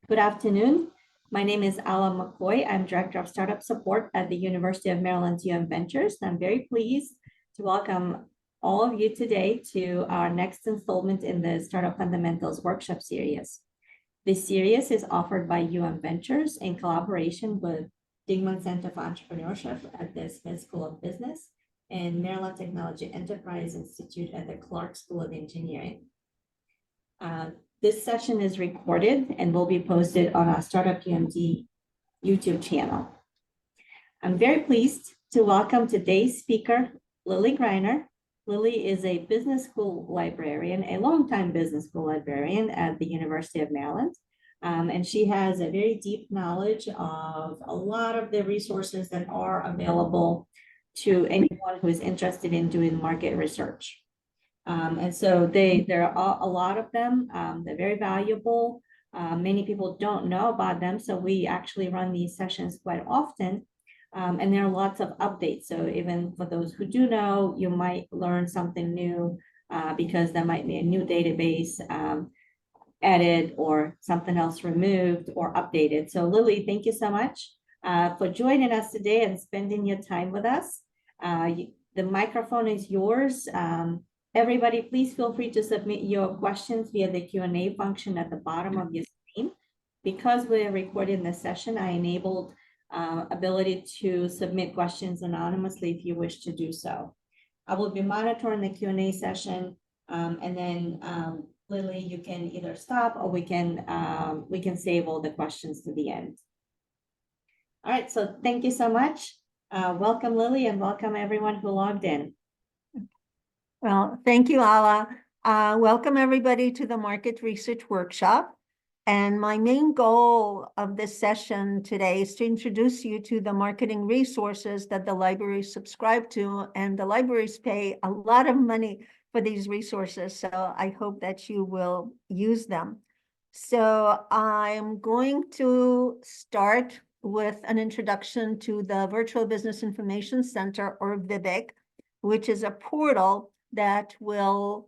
Good afternoon. My name is Ala McCoy. I'm Director of Startup Support at the University of Maryland's UM Ventures. I'm very pleased to welcome all of you today to our next installment in the Startup Fundamentals Workshop Series. This series is offered by UM Ventures in collaboration with Digman Center for Entrepreneurship at the Smith School of Business and Maryland Technology Enterprise Institute at the Clark School of Engineering. This session is recorded and will be posted on our Startup UMD YouTube channel. I'm very pleased to welcome today's speaker, Lily Griner. Lily is a business school librarian, a longtime business school librarian at the University of Maryland. And she has a very deep knowledge of a lot of the resources that are available to anyone who is interested in doing market research. And so there are a lot of them. They're very valuable. Many people don't know about them. So we actually run these sessions quite often. And there are lots of updates. So even for those who do know, you might learn something new because there might be a new database added or something else removed or updated. So Lily, thank you so much for joining us today and spending your time with us. The microphone is yours. Everybody, please feel free to submit your questions via the Q&A function at the bottom of your screen. Because we're recording this session, I enabled ability to submit questions anonymously if you wish to do so. I will be monitoring the Q&A session, and then Lily, you can either stop or we can save all the questions to the end. All right, so thank you so much. Welcome, Lily, and welcome everyone who logged in. Well, thank you, Ala. Welcome everybody to the Market Research Workshop. And my main goal of this session today is to introduce you to the marketing resources that the libraries subscribe to, and the libraries pay a lot of money for these resources. So I hope that you will use them. So I'm going to start with an introduction to the Virtual Business Information Center, or VBIC, which is a portal that will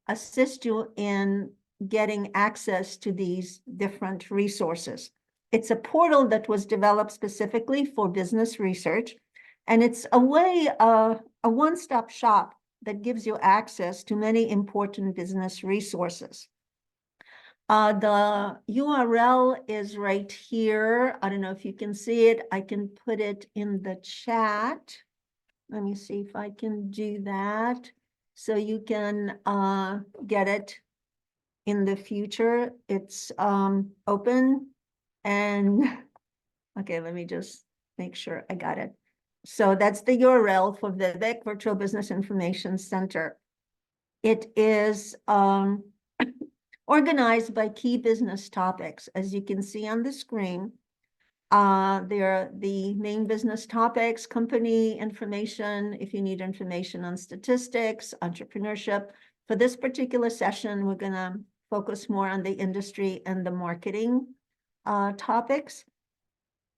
assist you in getting access to these different resources. It's a portal that was developed specifically for business research, and it's a way, a one-stop shop that gives you access to many important business resources. The URL is right here. I don't know if you can see it. I can put it in the chat. Let me see if I can do that. So you can get it in the future. It's open and okay, let me just make sure I got it. So that's the URL for the VBIC Virtual Business Information Center. It is organized by key business topics, as you can see on the screen. There are the main business topics, company information, if you need information on statistics, entrepreneurship. For this particular session, we're going to focus more on the industry and the marketing topics.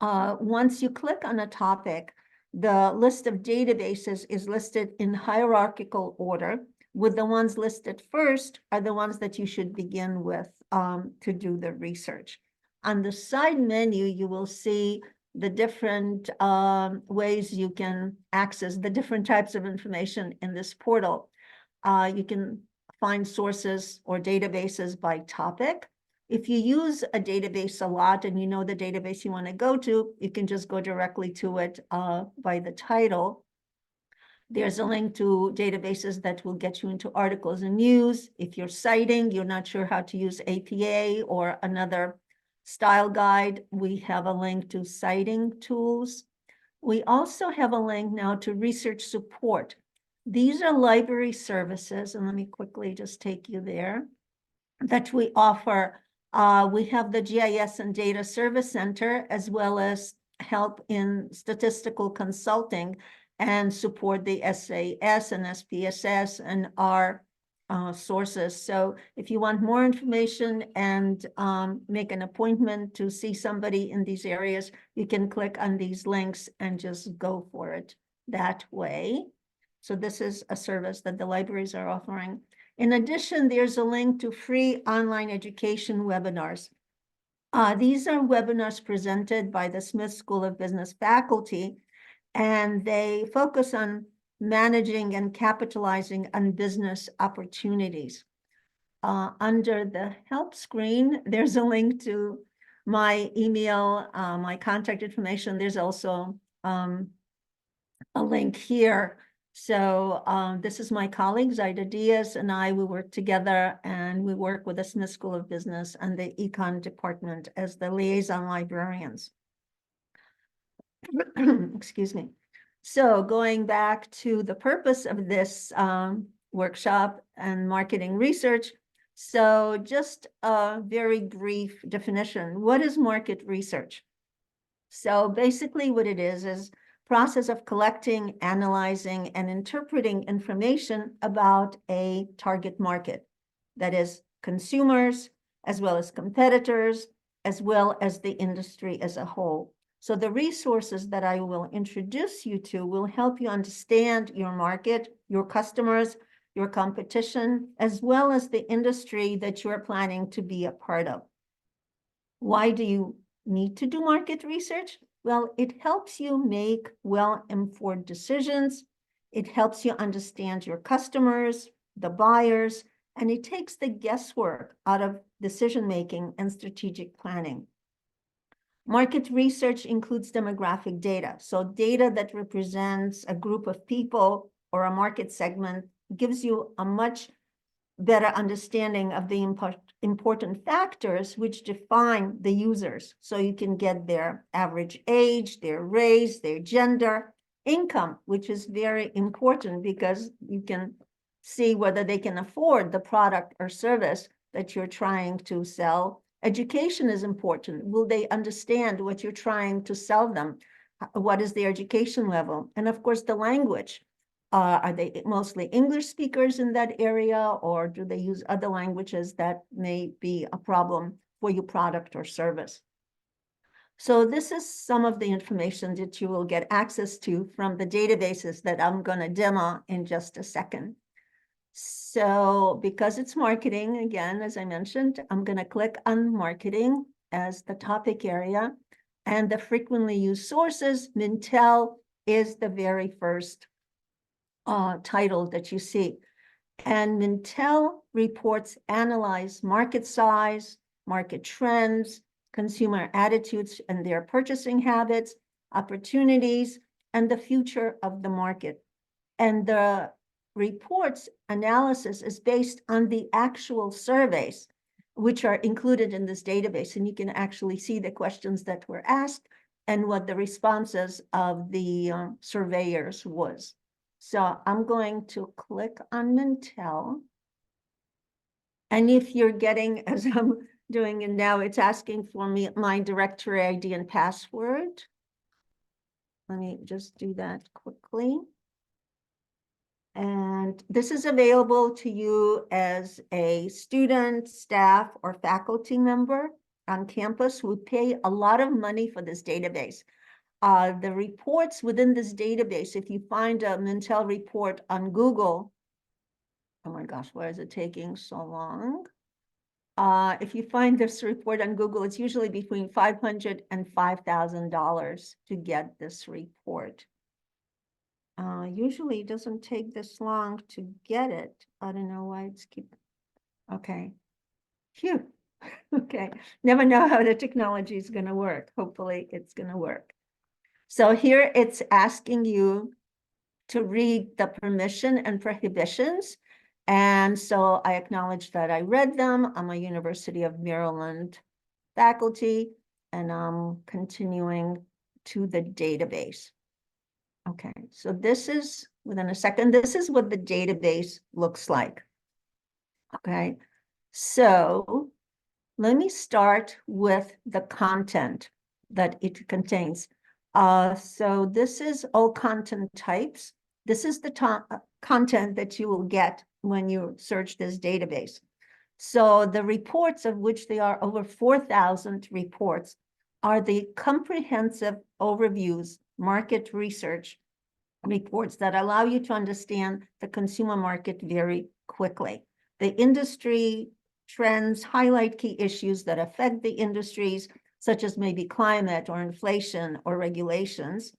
Once you click on a topic, the list of databases is listed in hierarchical order, with the ones listed first are the ones that you should begin with to do the research. On the side menu, you will see the different ways you can access the different types of information in this portal. You can find sources or databases by topic. If you use a database a lot and you know the database you want to go to, you can just go directly to it by the title. There's a link to databases that will get you into articles and news. If you're citing, you're not sure how to use APA or another style guide, we have a link to citing tools. We also have a link now to research support. These are library services, and let me quickly just take you there, that we offer. We have the GIS and Data Service Center, as well as help in statistical consulting and support the SAS and SPSS and our sources. So if you want more information and make an appointment to see somebody in these areas, you can click on these links and just go for it that way. So this is a service that the libraries are offering. In addition, there's a link to free online education webinars. These are webinars presented by the Smith School of Business faculty, and they focus on managing and capitalizing on business opportunities. Under the help screen, there's a link to my email, my contact information. There's also a link here. So this is my colleague, Zaida Diaz, and we work together, and we work with the Smith School of Business and the Econ department as the liaison librarians. Excuse me. So going back to the purpose of this workshop and marketing research. So just a very brief definition. What is market research? So basically what it is process of collecting, analyzing, and interpreting information about a target market. That is consumers, as well as competitors, as well as the industry as a whole. So the resources that I will introduce you to will help you understand your market, your customers, your competition, as well as the industry that you're planning to be a part of. Why do you need to do market research? Well, it helps you make well-informed decisions. It helps you understand your customers, the buyers, and it takes the guesswork out of decision-making and strategic planning. Market research includes demographic data. So data that represents a group of people or a market segment gives you a much better understanding of the important factors which define the users. So you can get their average age, their race, their gender, income, which is very important because you can see whether they can afford the product or service that you're trying to sell. Education is important. Will they understand what you're trying to sell them? What is their education level? And of course, the language. Are they mostly English speakers in that area, or do they use other languages that may be a problem for your product or service? So this is some of the information that you will get access to from the databases that I'm going to demo in just a second. So because it's marketing, again, as I mentioned, I'm going to click on marketing as the topic area. And the frequently used sources, Mintel is the very first title that you see. And Mintel reports analyze market size, market trends, consumer attitudes and their purchasing habits, opportunities, and the future of the market. And the report's analysis is based on the actual surveys, which are included in this database. And you can actually see the questions that were asked and what the responses of the surveyors was. So I'm going to click on Mintel. And if you're getting, as I'm doing it now, it's asking for me my directory ID and password. Let me just do that quickly. And this is available to you as a student, staff, or faculty member on campus. We pay a lot of money for this database. The reports within this database, if you find a Mintel report on Google, oh my gosh, why is it taking so long? If you find this report on Google, it's usually between $500 and $5,000 to get this report. Usually it doesn't take this long to get it. I don't know why it's okay. Phew. Okay. Never know how the technology is going to work. Hopefully it's going to work. So here it's asking you to read the permission and prohibitions. And so I acknowledge that I read them. I'm a University of Maryland faculty, and I'm continuing to the database. Okay, so this is, within a second, this is what the database looks like. Okay, so let me start with the content that it contains. So this is all content types. This is the content that you will get when you search this database. So the reports, of which there are over 4,000 reports, are the comprehensive overviews, market research reports that allow you to understand the consumer market very quickly. The industry trends, highlight key issues that affect the industries, such as maybe climate or inflation or regulations.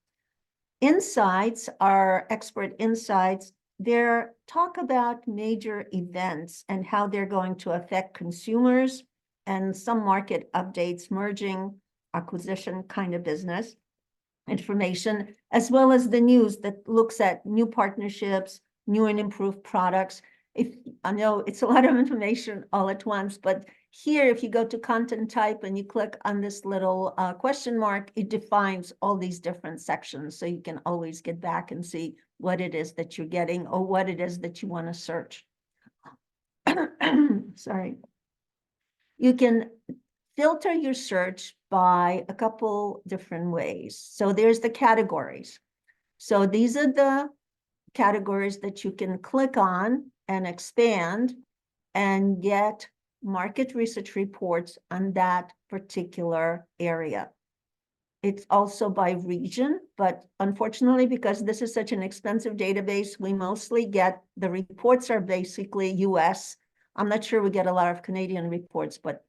Insights are expert insights. They're talk about major events and how they're going to affect consumers and some market updates, merging, acquisition kind of business information, as well as the news that looks at new partnerships, new and improved products. If I know it's a lot of information all at once, but here, if you go to content type and you click on this little question mark, it defines all these different sections. So you can always get back and see what it is that you're getting or what it is that you want to search. Sorry. You can filter your search by a couple different ways. So there's the categories. So these are the categories that you can click on and expand and get market research reports on that particular area. It's also by region, but unfortunately, because this is such an expensive database, we mostly get the reports are basically US. I'm not sure we get a lot of Canadian reports, but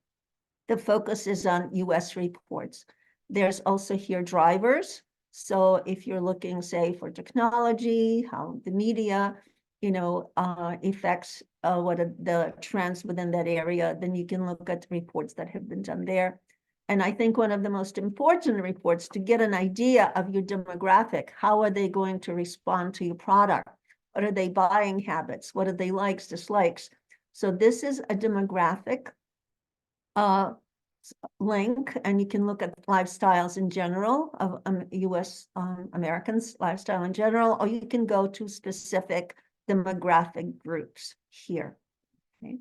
the focus is on US reports. There's also here drivers. So if you're looking, say, for technology, how the media, affects what are the trends within that area, then you can look at reports that have been done there. And I think one of the most important reports to get an idea of your demographic, how are they going to respond to your product? What are they buying habits? What are they likes, dislikes? So this is a demographic link, and you can look at lifestyles in general of US Americans, lifestyle in general, or you can go to specific demographic groups here. Okay.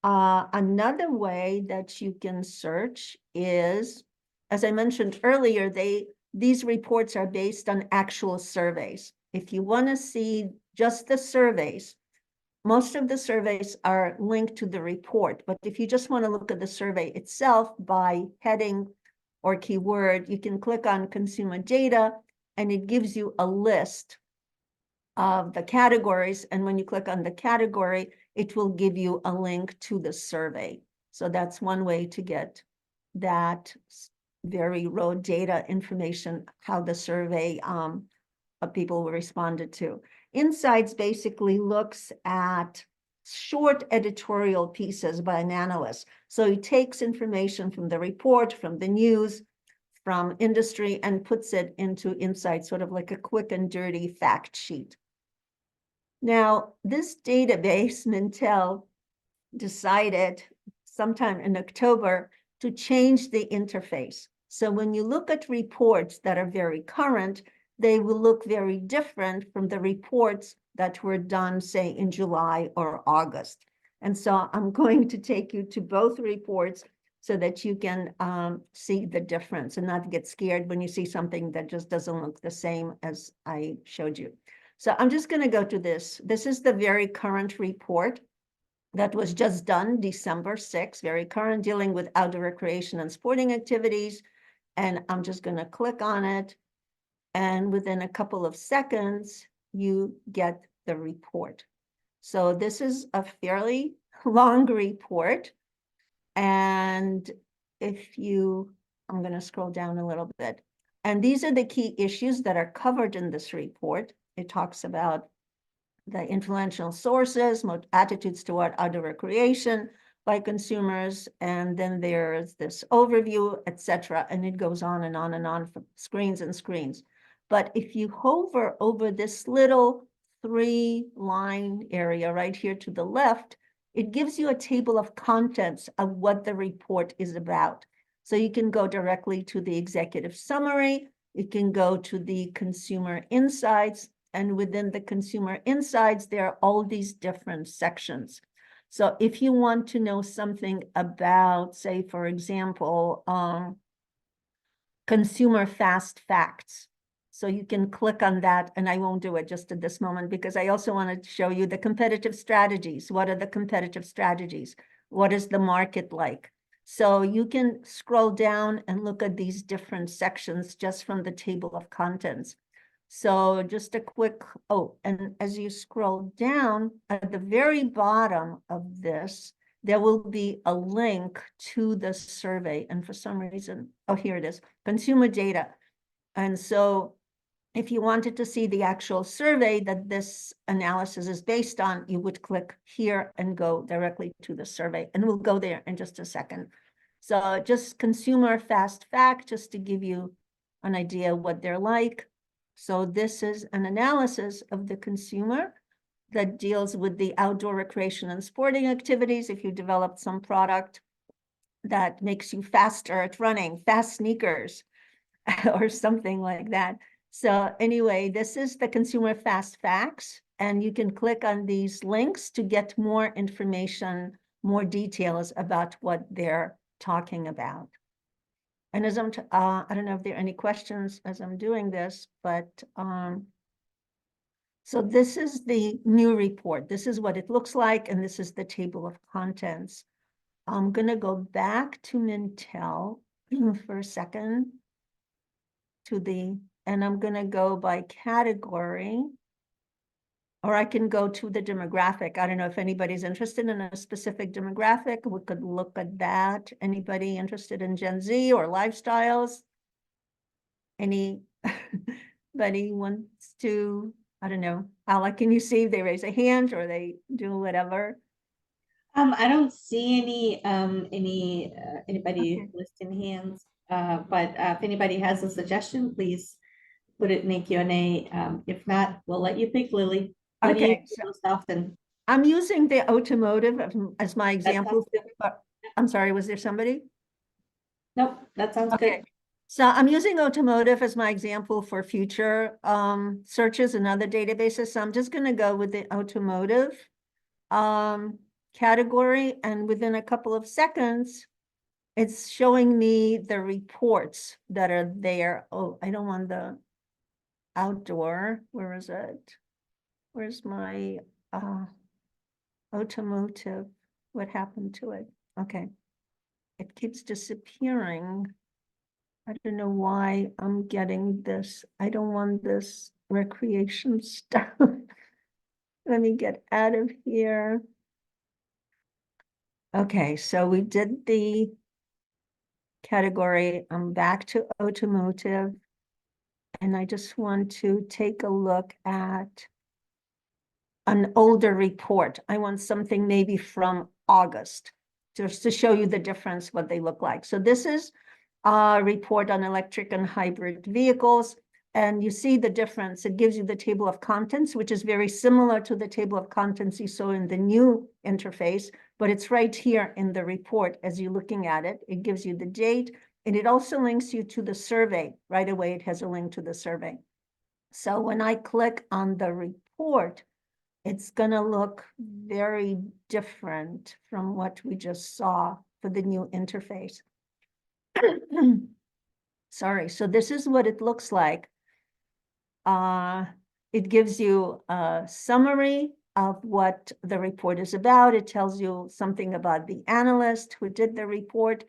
Another way that you can search is, as I mentioned earlier, these reports are based on actual surveys. If you want to see just the surveys, most of the surveys are linked to the report, but if you just want to look at the survey itself by heading or keyword, you can click on consumer data and it gives you a list of the categories. And when you click on the category, it will give you a link to the survey. So that's one way to get that very raw data information, how the survey of people responded to. Insights basically looks at short editorial pieces by an analyst. So he takes information from the report, from the news, from industry, and puts it into insights, sort of like a quick and dirty fact sheet. Now, this database, Mintel, decided sometime in October to change the interface. So when you look at reports that are very current, they will look very different from the reports that were done, say, in July or August. And so I'm going to take you to both reports so that you can see the difference and not get scared when you see something that just doesn't look the same as I showed you. So I'm just going to go to this. This is the very current report that was just done December 6th, very current, dealing with outdoor recreation and sporting activities. And I'm just going to click on it. And within a couple of seconds, you get the report. So this is a fairly long report. And I'm going to scroll down a little bit. And these are the key issues that are covered in this report. It talks about the influential sources, attitudes toward outdoor recreation by consumers, and then there's this overview, etc. And it goes on and on and on for screens and screens. But if you hover over this little 3-line area right here to the left, it gives you a table of contents of what the report is about. So you can go directly to the executive summary, you can go to the consumer insights, and within the consumer insights, there are all these different sections. So if you want to know something about, say, for example, consumer fast facts, so you can click on that, and I won't do it just at this moment because I also want to show you the competitive strategies. What are the competitive strategies? What is the market like? So you can scroll down and look at these different sections just from the table of contents. So just a quick, and as you scroll down at the very bottom of this, there will be a link to the survey. And for some reason, oh, here it is, consumer data. And so if you wanted to see the actual survey that this analysis is based on, you would click here and go directly to the survey. And we'll go there in just a second. So just consumer fast fact, just to give you an idea what they're like. So this is an analysis of the consumer that deals with the outdoor recreation and sporting activities. If you developed some product that makes you faster at running, fast sneakers, or something like that. So anyway, this is the consumer fast facts, and you can click on these links to get more information, more details about what they're talking about. And as I don't know if there are any questions as I'm doing this, but so this is the new report. This is what it looks like, and this is the table of contents. I'm gonna go back to Mintel for a second and I'm gonna go by category, or I can go to the demographic. I don't know if anybody's interested in a specific demographic. We could look at that. Anybody interested in Gen Z or lifestyles? Anybody wants to, I don't know, Ala, can you see if they raise a hand or they do whatever? I don't see anybody Okay. listing hands, but if anybody has a suggestion, please put it in the Q&A. If not, we'll let you pick, Lily. What do you Okay, do so most often? I'm using the automotive as my That sounds example. good. I'm sorry, was there somebody? Nope, that sounds Okay. good. So I'm using automotive as my example for future searches in other databases. So I'm just going to go with the automotive category, and within a couple of seconds, it's showing me the reports that are there. Oh, I don't want the outdoor. Where is it? Where's my automotive? What happened to it? Okay. It keeps disappearing. I don't know why I'm getting this. I don't want this recreation stuff. Let me get out of here. Okay, so we did the category. I'm back to automotive. And I just want to take a look at an older report. I want something maybe from August, just to show you the difference, what they look like. So this is a report on electric and hybrid vehicles. And you see the difference. It gives you the table of contents, which is very similar to the table of contents you saw in the new interface, but it's right here in the report as you're looking at it. It gives you the date, and it also links you to the survey. Right away, it has a link to the survey. So when I click on the report, it's gonna look very different from what we just saw for the new interface. Sorry, so this is what it looks like. It gives you a summary of what the report is about. It tells you something about the analyst who did the report.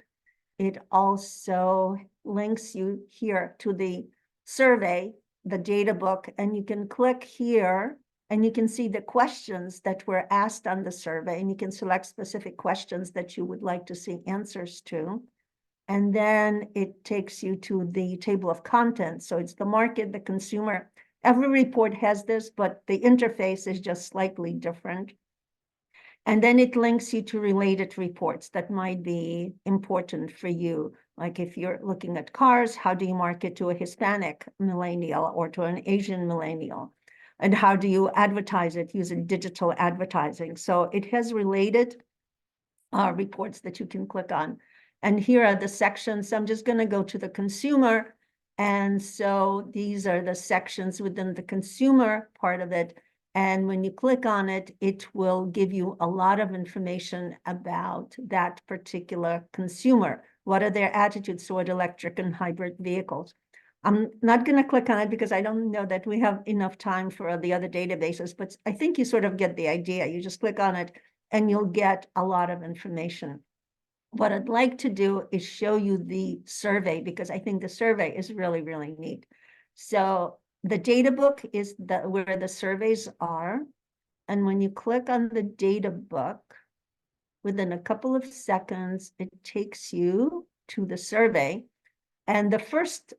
It also links you here to the survey, the data book, and you can click here and you can see the questions that were asked on the survey, and you can select specific questions that you would like to see answers to. And then it takes you to the table of contents. So it's the market, the consumer. Every report has this, but the interface is just slightly different. And then it links you to related reports that might be important for you. Like if you're looking at cars, how do you market to a Hispanic millennial or to an Asian millennial? And how do you advertise it using digital advertising? So it has related reports that you can click on. And here are the sections. I'm just going to go to the consumer. And so these are the sections within the consumer part of it. And when you click on it, it will give you a lot of information about that particular consumer. What are their attitudes toward electric and hybrid vehicles? I'm not going to click on it because I don't know that we have enough time for the other databases, but I think you sort of get the idea. You just click on it and you'll get a lot of information. What I'd like to do is show you the survey, because I think the survey is really, really neat. So the data book is where the surveys are. And when you click on the data book, within a couple of seconds, it takes you to the survey. And the first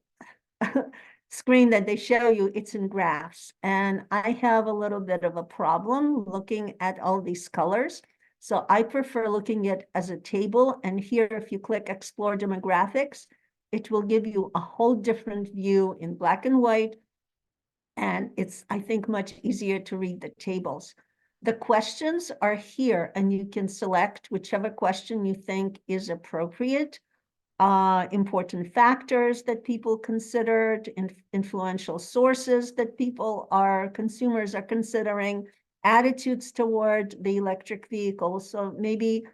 screen that they show you, it's in graphs. And I have a little bit of a problem looking at all these colors. So I prefer looking at it as a table. And here, if you click Explore Demographics, it will give you a whole different view in black and white. And it's, I think, much easier to read the tables. The questions are here, and you can select whichever question you think is appropriate. Important factors that people considered, influential sources that consumers are considering, attitudes toward the electric vehicle. So maybe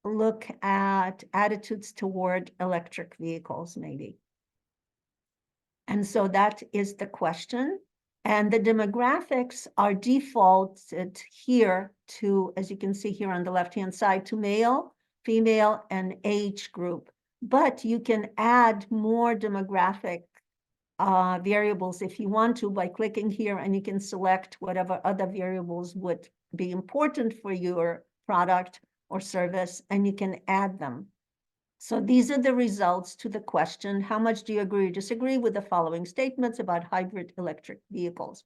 look at attitudes toward electric vehicles, maybe. And so that is the question. And the demographics are defaulted here to, as you can see here on the left-hand side, to male, female, and age group. But you can add more demographic variables if you want to by clicking here, and you can select whatever other variables would be important for your product or service, and you can add them. So these are the results to the question, how much do you agree or disagree with the following statements about hybrid electric vehicles?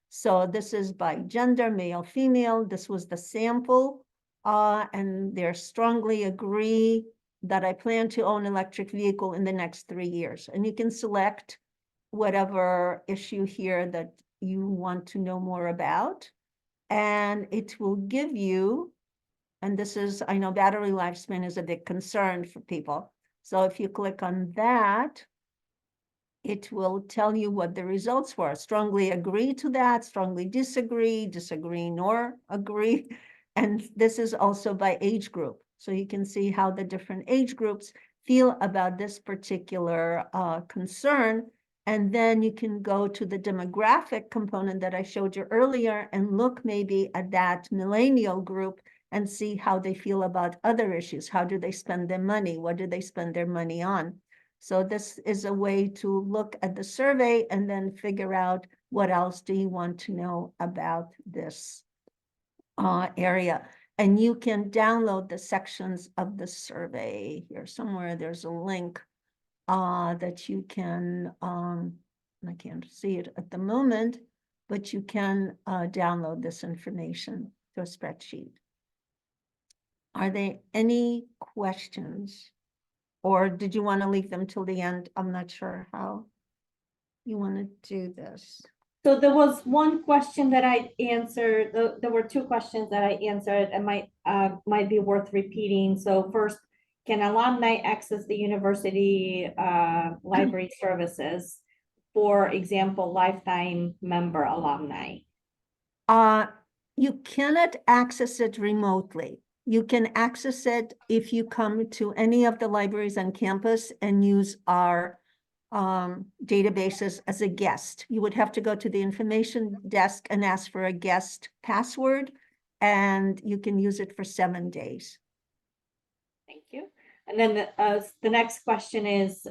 So this is by gender, male, female. This was the sample, and they strongly agree that I plan to own an electric vehicle in the next 3 years. And you can select whatever issue here that you want to know more about. And it will give you, and this is, I know battery lifespan is a big concern for people. So if you click on that, it will tell you what the results were. Strongly agree to that, strongly disagree, disagree nor agree. And this is also by age group. So you can see how the different age groups feel about this particular concern. And then you can go to the demographic component that I showed you earlier and look maybe at that millennial group and see how they feel about other issues. How do they spend their money? What do they spend their money on? So this is a way to look at the survey and then figure out what else do you want to know about this area. And you can download the sections of the survey here somewhere. There's a link that you can, I can't see it at the moment, but you can download this information to a spreadsheet. Are there any questions? Or did you want to leave them till the end? I'm not sure how you want to do this. So there was one question that I answered. There were two questions that I answered and might be worth repeating. So first, can alumni access the university library services? For example, lifetime member alumni. You cannot access it remotely. You can access it if you come to any of the libraries on campus and use our databases as a guest. You would have to go to the information desk and ask for a guest password, and you can use it for 7 days. Thank you. And then the next question is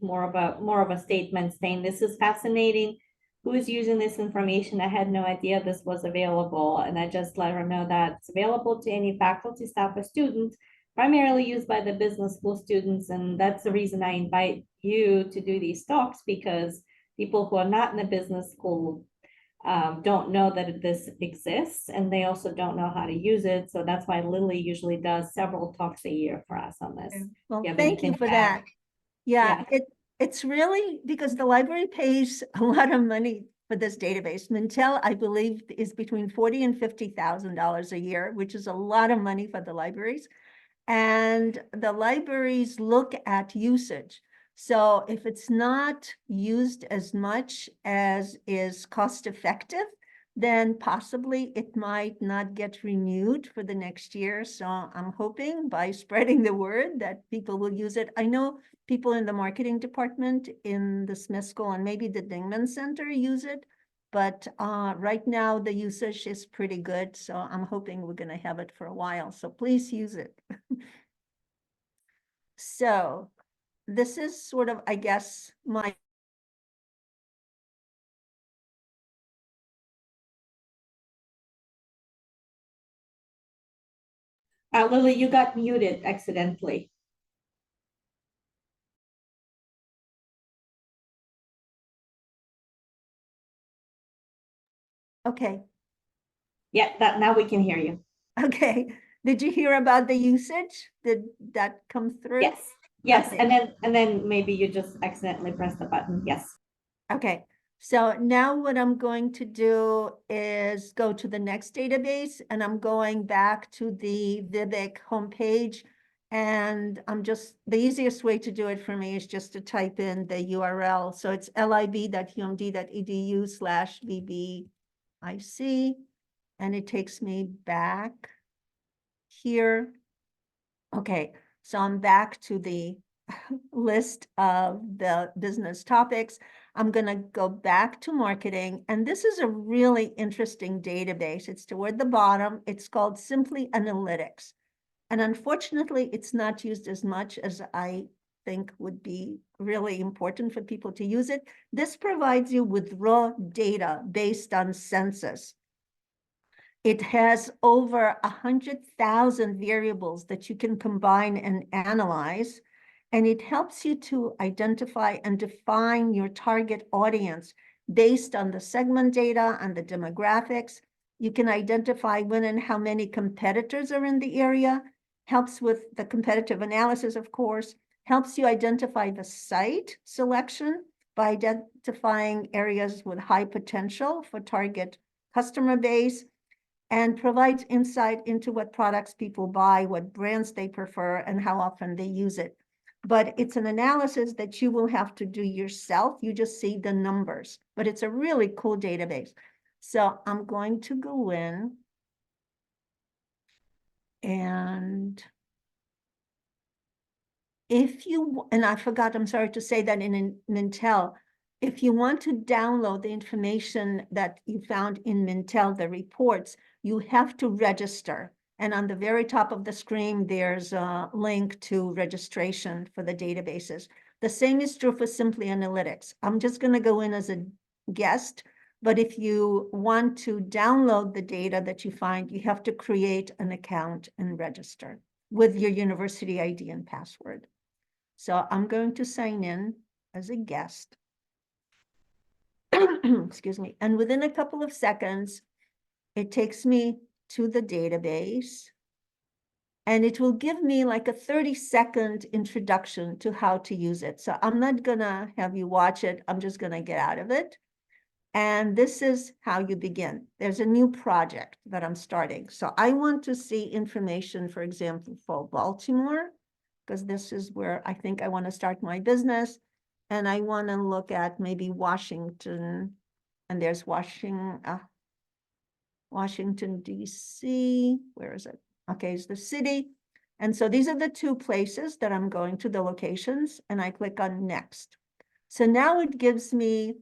more of a statement saying, this is fascinating. Who is using this information? I had no idea this was available. And I just let her know that it's available to any faculty, staff, or students, primarily used by the business school students. And that's the reason I invite you to do these talks, because people who are not in the business school don't know that this exists, and they also don't know how to use it. So that's why Lily usually does several talks a year for us on this. Well, thank you for that. Yeah, it's really because the library pays a lot of money for this database. Mintel, I believe, is between $40,000 and $50,000 a year, which is a lot of money for the libraries. And the libraries look at usage. So if it's not used as much as is cost effective, then possibly it might not get renewed for the next year. So I'm hoping by spreading the word that people will use it. I know people in the marketing department in the Smith School and maybe the Dingman Center use it, but right now the usage is pretty good. So I'm hoping we're going to have it for a while. So please use it. So this is sort of, I guess, my Lily, you got muted accidentally. Okay, Yeah, that now we can hear you. okay. Did you hear about the usage? Did that come through? Yes, yes, Okay. and then maybe you just accidentally pressed the button. Yes. Okay, so now what I'm going to do is go to the next database, and I'm going back to the Vivic homepage. And the easiest way to do it for me is just to type in the URL. So it's lib.umd.edu/vbic, and it takes me back here. Okay, so I'm back to the list of the business topics. I'm going to go back to marketing, and this is a really interesting database. It's toward the bottom. It's called Simply Analytics. And unfortunately, it's not used as much as I think would be really important for people to use it. This provides you with raw data based on census. It has over 100,000 variables that you can combine and analyze, and it helps you to identify and define your target audience based on the segment data and the demographics. You can identify when and how many competitors are in the area, helps with the competitive analysis, of course, helps you identify the site selection by identifying areas with high potential for target customer base, and provides insight into what products people buy, what brands they prefer, and how often they use it. But it's an analysis that you will have to do yourself. You just see the numbers, but it's a really cool database. So I'm going to go in, and I forgot, I'm sorry to say that in Mintel, if you want to download the information that you found in Mintel, the reports, you have to register. And on the very top of the screen, there's a link to registration for the databases. The same is true for Simply Analytics. I'm just going to go in as a guest, but if you want to download the data that you find, you have to create an account and register with your university ID and password. So I'm going to sign in as a guest. Excuse me. And within a couple of seconds, it takes me to the database, and it will give me like a 30-second introduction to how to use it. So I'm not gonna have you watch it. I'm just gonna get out of it. And this is how you begin. There's a new project that I'm starting. So I want to see information, for example, for Baltimore, because this is where I think I want to start my business. And I want to look at maybe Washington, and there's Washington, DC. Where is it? Okay, it's the city. And so these are the two places that I'm going to, the locations, and I click on next. So now it gives me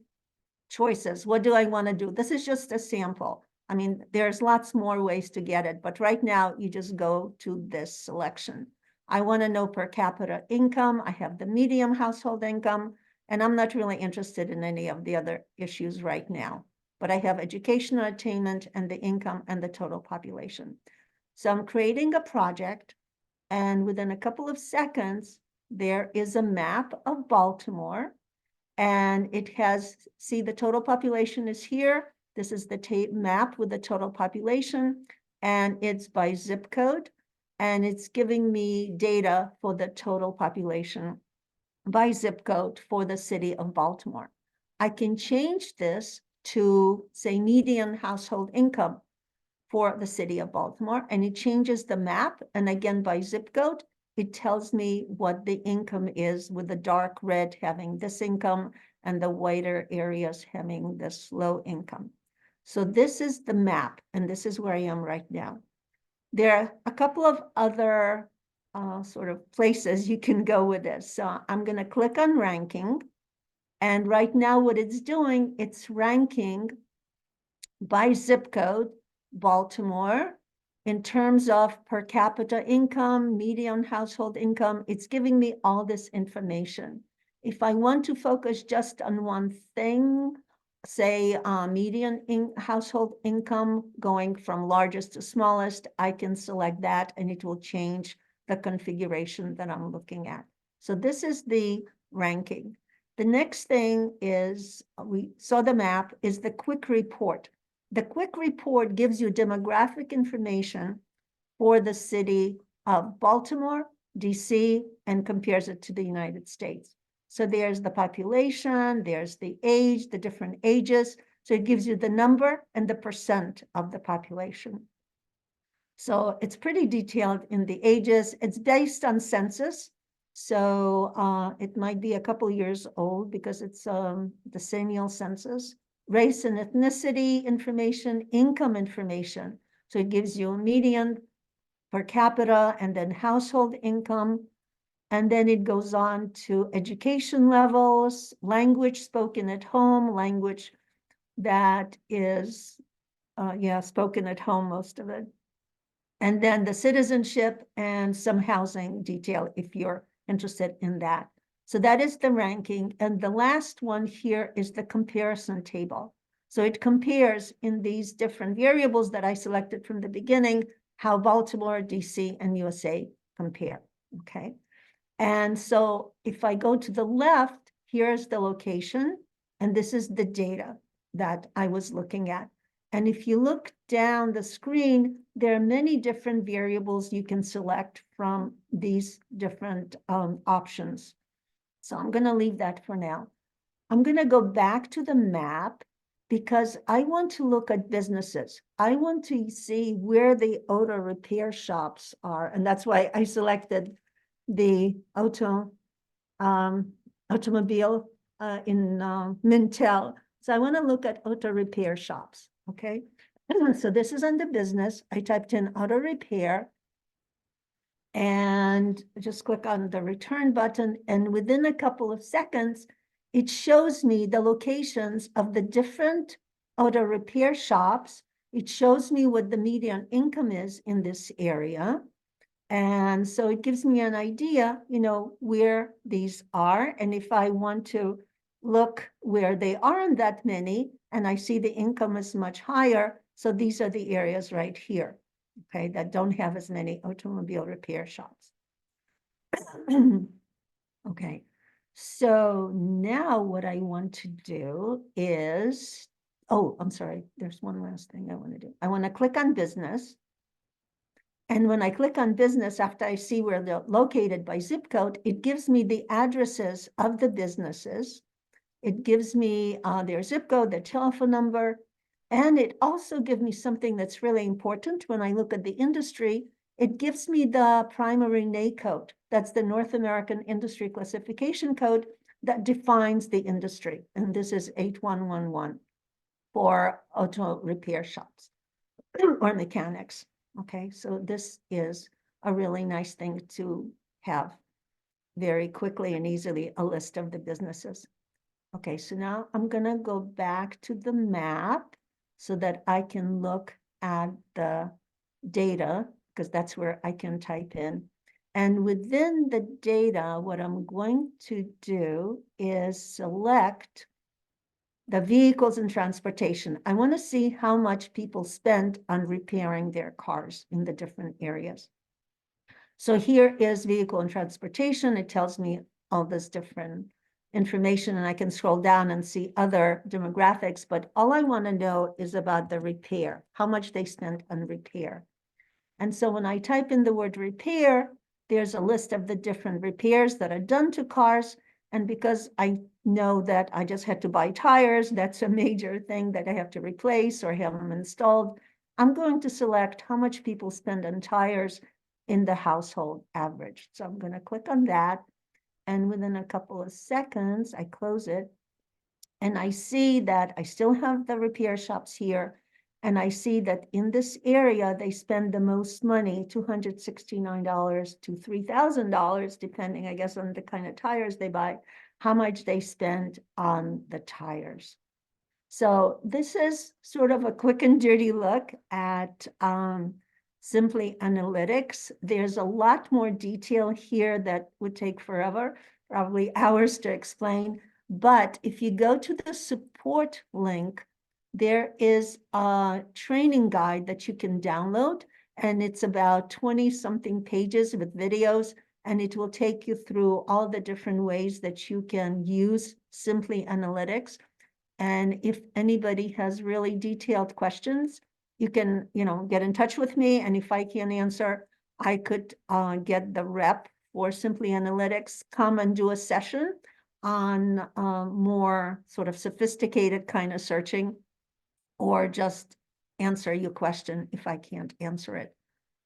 choices. What do I want to do? This is just a sample. I mean, there's lots more ways to get it, but right now you just go to this selection. I want to know per capita income. I have the median household income, and I'm not really interested in any of the other issues right now, but I have educational attainment and the income and the total population. So I'm creating a project, and within a couple of seconds, there is a map of Baltimore. And it has, see, the total population is here. This is the map with the total population, and it's by zip code. And it's giving me data for the total population by zip code for the city of Baltimore. I can change this to, say, median household income for the city of Baltimore, and it changes the map. And again, by zip code, it tells me what the income is, with the dark red having this income and the whiter areas having this low income. So this is the map, and this is where I am right now. There are a couple of other sort of places you can go with this. So I'm going to click on ranking. And right now what it's doing, it's ranking by zip code Baltimore in terms of per capita income, median household income. It's giving me all this information. If I want to focus just on one thing, say median household income going from largest to smallest, I can select that and it will change the configuration that I'm looking at. So this is the ranking. The next thing is, we saw the map, is the quick report. The quick report gives you demographic information for the city of Baltimore, DC, and compares it to the United States. So there's the population, there's the age, the different ages. So it gives you the number and the percent of the population. So it's pretty detailed in the ages. It's based on census. So it might be a couple years old because it's the decennial census. Race and ethnicity information, income information. So it gives you a median, per capita, and then household income. And then it goes on to education levels, language spoken at home, language that is, spoken at home, most of it. And then the citizenship and some housing detail if you're interested in that. So that is the ranking. And the last one here is the comparison table. So it compares in these different variables that I selected from the beginning, how Baltimore, DC, and USA compare, okay? And so if I go to the left, here's the location, and this is the data that I was looking at. And if you look down the screen, there are many different variables you can select from these different options. So I'm going to leave that for now. I'm going to go back to the map because I want to look at businesses. I want to see where the auto repair shops are. And that's why I selected the automobile in Mintel. So I want to look at auto repair shops, okay? So this is under business. I typed in auto repair and just click on the return button. And within a couple of seconds, it shows me the locations of the different auto repair shops. It shows me what the median income is in this area. And so it gives me an idea, where these are. And if I want to look where they aren't that many, and I see the income is much higher, so these are the areas right here, okay, that don't have as many automobile repair shops. Okay, so now what I want to do is, I'm sorry, there's one last thing I want to do. I want to click on business. And when I click on business, after I see where they're located by zip code, it gives me the addresses of the businesses. It gives me their zip code, their telephone number, and it also gives me something that's really important when I look at the industry. It gives me the primary NAI code. That's the North American Industry Classification Code that defines the industry. And this is 8111 for auto repair shops or mechanics. Okay, so this is a really nice thing to have very quickly and easily, a list of the businesses. Okay, so now I'm gonna go back to the map so that I can look at the data, because that's where I can type in. And within the data, what I'm going to do is select the vehicles and transportation. I want to see how much people spend on repairing their cars in the different areas. So here is vehicle and transportation. It tells me all this different information, and I can scroll down and see other demographics, but all I want to know is about the repair, how much they spent on repair. And so when I type in the word repair, there's a list of the different repairs that are done to cars. And because I know that I just had to buy tires, that's a major thing that I have to replace or have them installed, I'm going to select how much people spend on tires in the household average. So I'm going to click on that. And within a couple of seconds, I close it. And I see that I still have the repair shops here. And I see that in this area, they spend the most money, $269 to $3,000, depending, I guess, on the kind of tires they buy, how much they spend on the tires. So this is sort of a quick and dirty look at Simply Analytics. There's a lot more detail here that would take forever, probably hours to explain. But if you go to the support link, there is a training guide that you can download, and it's about 20-something pages with videos, and it will take you through all the different ways that you can use Simply Analytics. And if anybody has really detailed questions, you can, get in touch with me, and if I can't answer, I could get the rep for Simply Analytics, come and do a session on more sort of sophisticated kind of searching, or just answer your question if I can't answer it.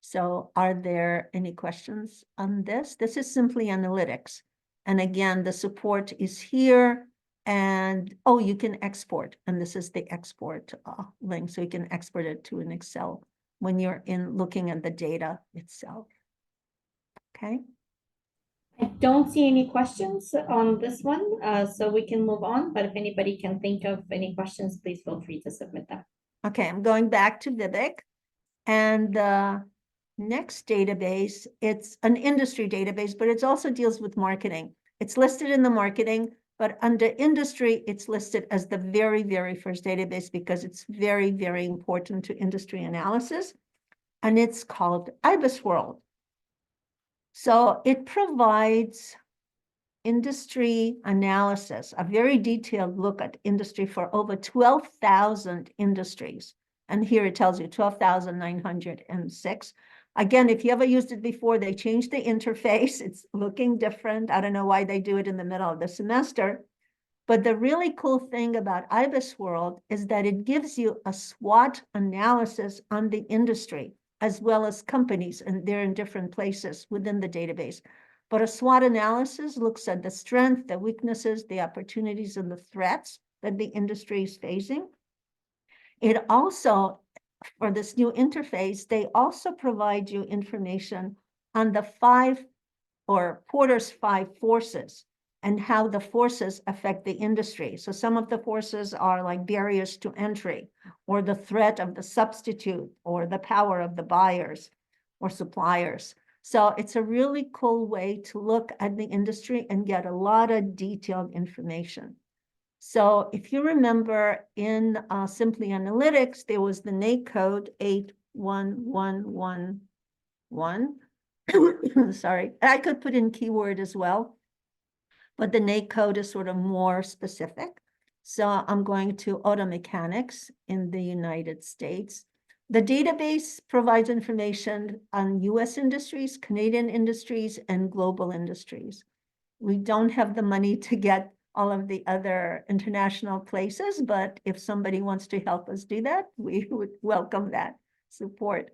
So are there any questions on this? This is Simply Analytics. And again, the support is here. And oh, you can export. And this is the export link. So you can export it to an Excel when you're looking at the data itself. Okay. I don't see any questions on this one, so we can move on. But if anybody can think of any questions, please feel free to submit them. Okay, I'm going back to Vivek. And the next database, it's an industry database, but it also deals with marketing. It's listed in the marketing, but under industry, it's listed as the very, very first database because it's very, very important to industry analysis. And it's called IBISWorld. So it provides industry analysis, a very detailed look at industry for over 12,000 industries. And here it tells you 12,906. Again, if you ever used it before, they changed the interface. It's looking different. I don't know why they do it in the middle of the semester. But the really cool thing about IBISWorld is that it gives you a SWOT analysis on the industry, as well as companies, and they're in different places within the database. But a SWOT analysis looks at the strength, the weaknesses, the opportunities, and the threats that the industry is facing. It also, for this new interface, they also provide you information on the Porter's 5 forces and how the forces affect the industry. So some of the forces are like barriers to entry, or the threat of the substitute, or the power of the buyers or suppliers. So it's a really cool way to look at the industry and get a lot of detailed information. So if you remember in Simply Analytics, there was the NAIC code 81111. Sorry, I could put in keyword as well, but the NAIC code is sort of more specific. So I'm going to auto mechanics in the United States. The database provides information on US industries, Canadian industries, and global industries. We don't have the money to get all of the other international places, but if somebody wants to help us do that, we would welcome that support.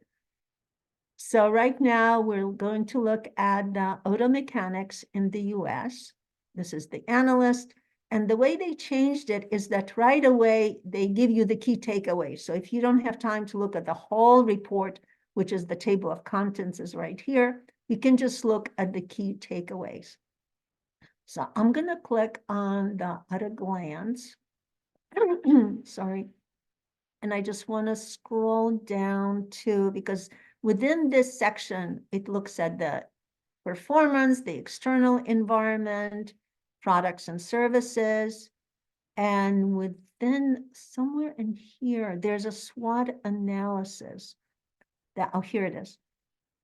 So right now we're going to look at auto mechanics in the US. This is the analyst. And the way they changed it is that right away, they give you the key takeaways. So if you don't have time to look at the whole report, which is the table of contents is right here, you can just look at the key takeaways. So I'm going to click on the at a glance. Sorry. And I just want to scroll down to, because within this section, it looks at the performance, the external environment, products and services. And within somewhere in here, there's a SWOT analysis that, oh, here it is.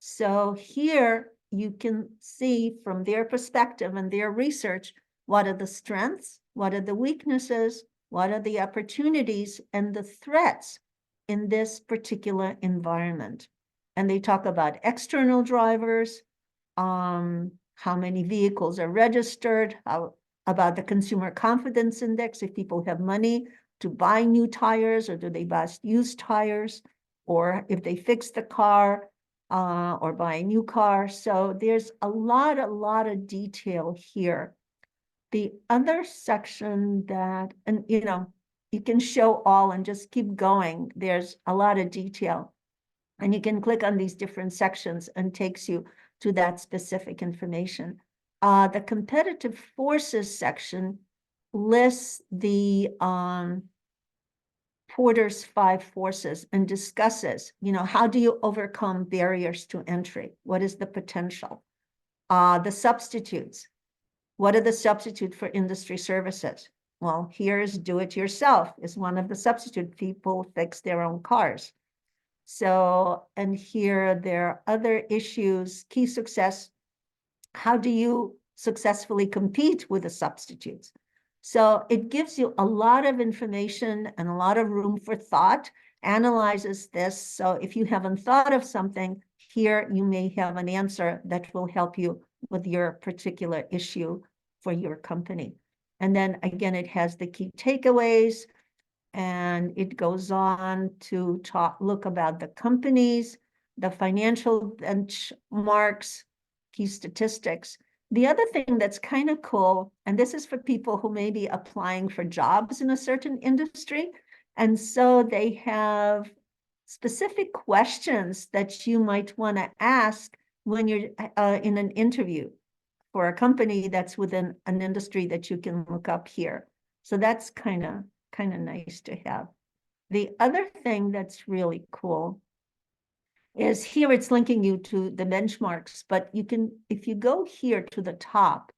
So here you can see from their perspective and their research, what are the strengths, what are the weaknesses, what are the opportunities and the threats in this particular environment. And they talk about external drivers, how many vehicles are registered, about the consumer confidence index, if people have money to buy new tires, or do they buy used tires, or if they fix the car or buy a new car. So there's a lot of detail here. The other section that, and you can show all and just keep going. There's a lot of detail. And you can click on these different sections and takes you to that specific information. The competitive forces section lists the Porter's 5 forces and discusses, how do you overcome barriers to entry? What is the potential? The substitutes. What are the substitute for industry services? Well, here's do it yourself is one of the substitute. People fix their own cars. So, and here there are other issues, key success. How do you successfully compete with the substitutes? So it gives you a lot of information and a lot of room for thought, analyzes this. So if you haven't thought of something, here you may have an answer that will help you with your particular issue for your company. And then again, it has the key takeaways, and it goes on to look about the companies, the financial benchmarks, key statistics. The other thing that's kind of cool, and this is for people who may be applying for jobs in a certain industry, and so they have specific questions that you might want to ask when you're in an interview for a company that's within an industry that you can look up here. So that's kind of nice to have. The other thing that's really cool is here it's linking you to the benchmarks, but you can, if you go here to the top,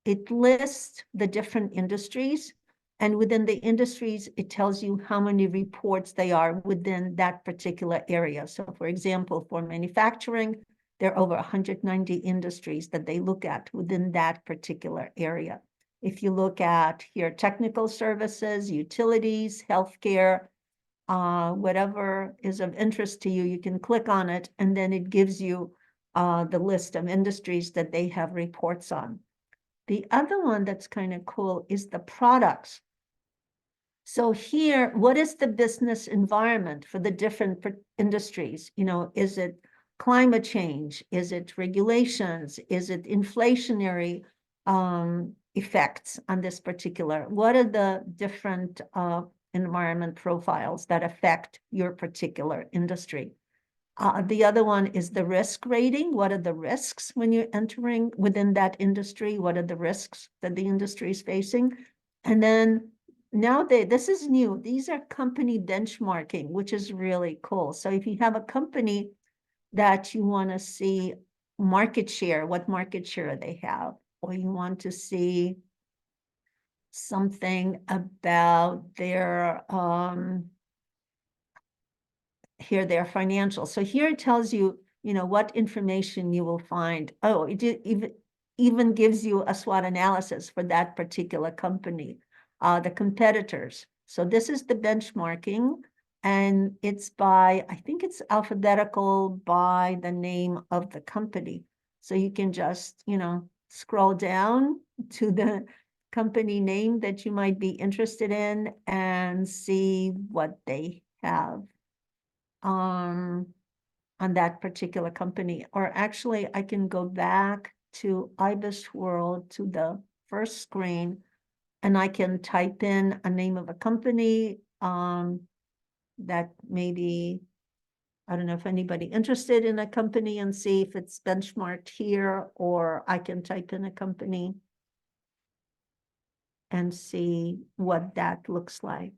it lists the different industries, and within the industries, it tells you how many reports they are within that particular area. So for example, for manufacturing, there are over 190 industries that they look at within that particular area. If you look at here, technical services, utilities, healthcare, whatever is of interest to you, you can click on it, and then it gives you the list of industries that they have reports on. The other one that's kind of cool is the products. So here, what is the business environment for the different industries? You know, is it climate change? Is it regulations? Is it inflationary effects on this particular? What are the different environment profiles that affect your particular industry? The other one is the risk rating. What are the risks when you're entering within that industry? What are the risks that the industry is facing? And then now this is new. These are company benchmarking, which is really cool. So if you have a company that you want to see market share, what market share they have, or you want to see something about their here their financials. So here it tells you, you know, what information you will find. Oh, it even gives you a SWOT analysis for that particular company, the competitors. So this is the benchmarking, and it's by, I think it's alphabetical by the name of the company. So you can just, you know, scroll down to the company name that you might be interested in and see what they have on that particular company. Or actually, I can go back to IBIS World to the first screen, and I can type in a name of a company that maybe, I don't know if anybody interested in a company, and see if it's benchmarked here, or I can type in a company and see what that looks like.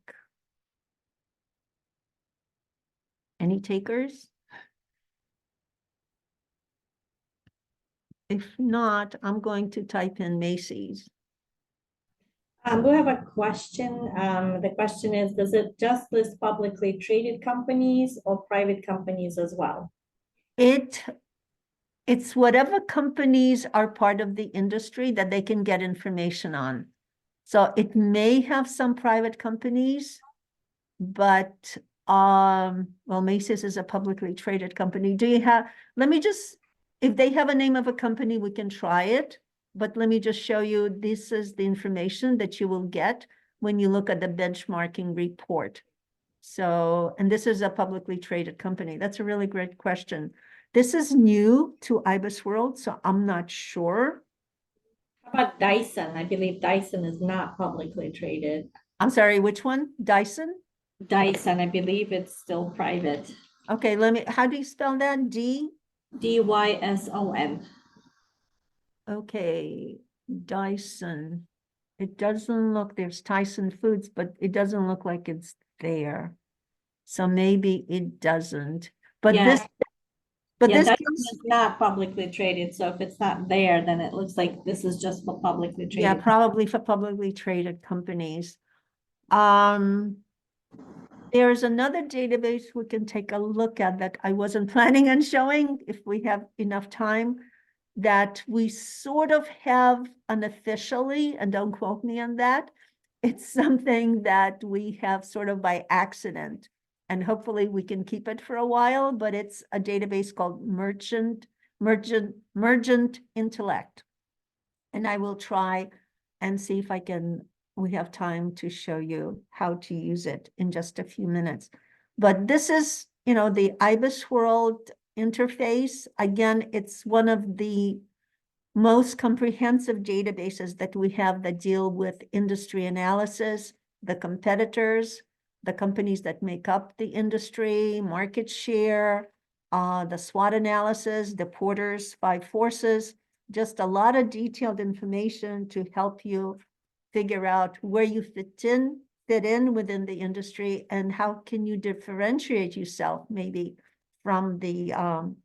Any takers? If not, I'm going to type in Macy's. We have a question. The question is, does it just list publicly traded companies or private companies as well? It's whatever companies are part of the industry that they can get information on. So it may have some private companies, but well, Macy's is a publicly traded company. Do you have, let me just, if they have a name of a company, we can try it. But let me just show you, this is the information that you will get when you look at the benchmarking report. So, and this is a publicly traded company. That's a really great question. This is new to IBIS World, so I'm not sure. How about Dyson? I believe Dyson is not publicly traded. I'm sorry, which one? Dyson? Dyson, I believe it's still private. Okay, how do you spell that? D? Dyson. Okay, Dyson. It doesn't look, there's Tyson Foods, but it doesn't look like it's there. So maybe it doesn't. But Yeah. But Yeah, this that gives, is not publicly traded. So if it's not there, then it looks like this is just for publicly yeah, traded. probably for publicly traded companies. Um, there's another database we can take a look at that I wasn't planning on showing if we have enough time, that we sort of have unofficially, and don't quote me on that. It's something that we have sort of by accident, and hopefully we can keep it for a while, but it's a database called Mergent Intellect. And I will try and see if we have time to show you how to use it in just a few minutes. But this is, the IBIS World interface. Again, it's one of the most comprehensive databases that we have that deal with industry analysis, the competitors, the companies that make up the industry, market share, the SWOT analysis, the Porter's 5 forces, just a lot of detailed information to help you figure out where you fit in within the industry, and how can you differentiate yourself maybe from the